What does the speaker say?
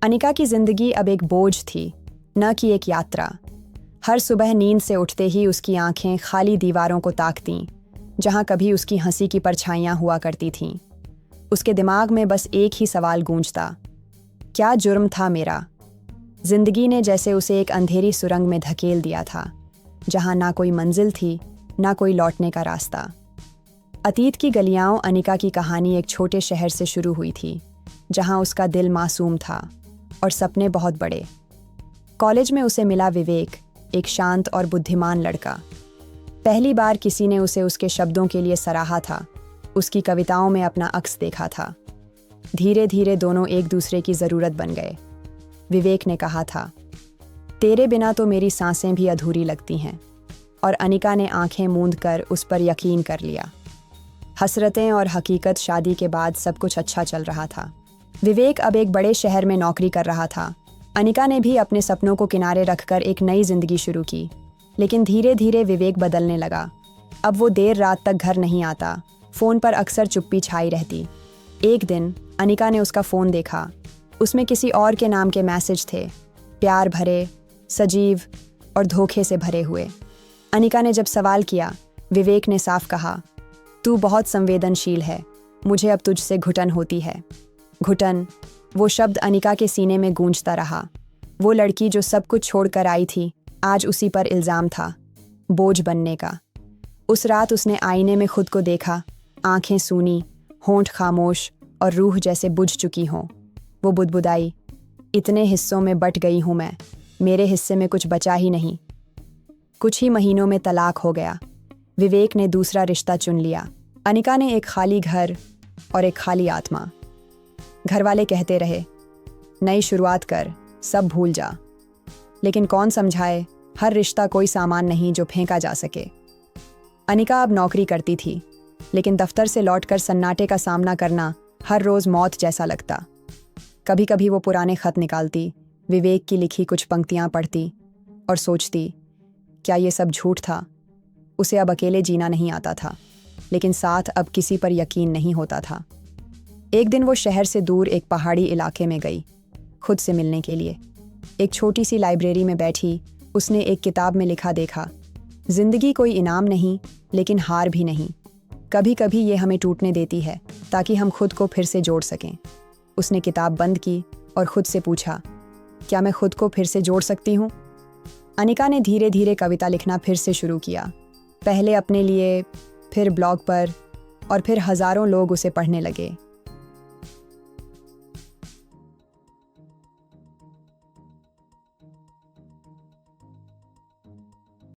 अनिका की जिंदगी अब एक बोझ थी, न कि एक यात्रा। हर सुबह नींद से उठते ही उसकी आंखें खाली दीवारों को ताकतीं, जहां कभी उसकी हंसी की परछाइयां हुआ करती थीं। उसके दिमाग में बस एक ही सवाल गूंजता, क्या जुर्म था मेरा? जिंदगी ने जैसे उसे एक अंधेरी सुरंग में धकेल दिया था, जहां ना कोई मंजिल थी, ना कोई लौटने का रास्ता। अतीत की गलियां अनिका की कहानी एक छोटे शहर से शुरू हुई थी, जहां उसका दिल मासूम था और सपने बहुत बड़े। कॉलेज में उसे मिला विवेक, एक शांत और बुद्धिमान लड़का। पहली बार किसी ने उसे उसके शब्दों के लिए सराहा था, उसकी कविताओं में अपना अक्स देखा था। धीरे धीरे दोनों एक दूसरे की ज़रूरत बन गए। विवेक ने कहा था, तेरे बिना तो मेरी सांसें भी अधूरी लगती हैं, और अनिका ने आंखें मूंद कर उस पर यकीन कर लिया। हसरतें और हकीकत शादी के बाद सब कुछ अच्छा चल रहा था। विवेक अब एक बड़े शहर में नौकरी कर रहा था। अनिका ने भी अपने सपनों को किनारे रखकर एक नई जिंदगी शुरू की। लेकिन धीरे धीरे विवेक बदलने लगा। अब वो देर रात तक घर नहीं आता, फ़ोन पर अक्सर चुप्पी छाई रहती। एक दिन अनिका ने उसका फ़ोन देखा। उसमें किसी और के नाम के मैसेज थे, प्यार भरे, सजीव और धोखे से भरे हुए। अनिका ने जब सवाल किया, विवेक ने साफ कहा, तू बहुत संवेदनशील है, मुझे अब तुझसे घुटन होती है। घुटन, वो शब्द अनिका के सीने में गूंजता रहा। वो लड़की जो सब कुछ छोड़कर आई थी, आज उसी पर इल्ज़ाम था, बोझ बनने का। उस रात उसने आईने में खुद को देखा, आंखें सूनी, होंठ खामोश और रूह जैसे बुझ चुकी हों। वो बुदबुदाई, इतने हिस्सों में बट गई हूँ मैं, मेरे हिस्से में कुछ बचा ही नहीं। कुछ ही महीनों में तलाक हो गया। विवेक ने दूसरा रिश्ता चुन लिया। अनिका ने एक खाली घर और एक खाली आत्मा। घर वाले कहते रहे, नई शुरुआत कर, सब भूल जा। लेकिन कौन समझाए, हर रिश्ता कोई सामान नहीं जो फेंका जा सके। अनिका अब नौकरी करती थी, लेकिन दफ्तर से लौटकर सन्नाटे का सामना करना हर रोज़ मौत जैसा लगता। कभी कभी वो पुराने खत निकालती, विवेक की लिखी कुछ पंक्तियाँ पढ़ती और सोचती, क्या ये सब झूठ था? उसे अब अकेले जीना नहीं आता था, लेकिन साथ अब किसी पर यकीन नहीं होता था। एक दिन वो शहर से दूर एक पहाड़ी इलाके में गई, खुद से मिलने के लिए। एक छोटी सी लाइब्रेरी में बैठी उसने एक किताब में लिखा देखा, जिंदगी कोई इनाम नहीं, लेकिन हार भी नहीं। कभी कभी ये हमें टूटने देती है, ताकि हम खुद को फिर से जोड़ सकें। उसने किताब बंद की और खुद से पूछा, क्या मैं खुद को फिर से जोड़ सकती हूँ? अनिका ने धीरे धीरे कविता लिखना फिर से शुरू किया। पहले अपने लिए, फिर ब्लॉग पर, और फिर हज़ारों लोग उसे पढ़ने लगे।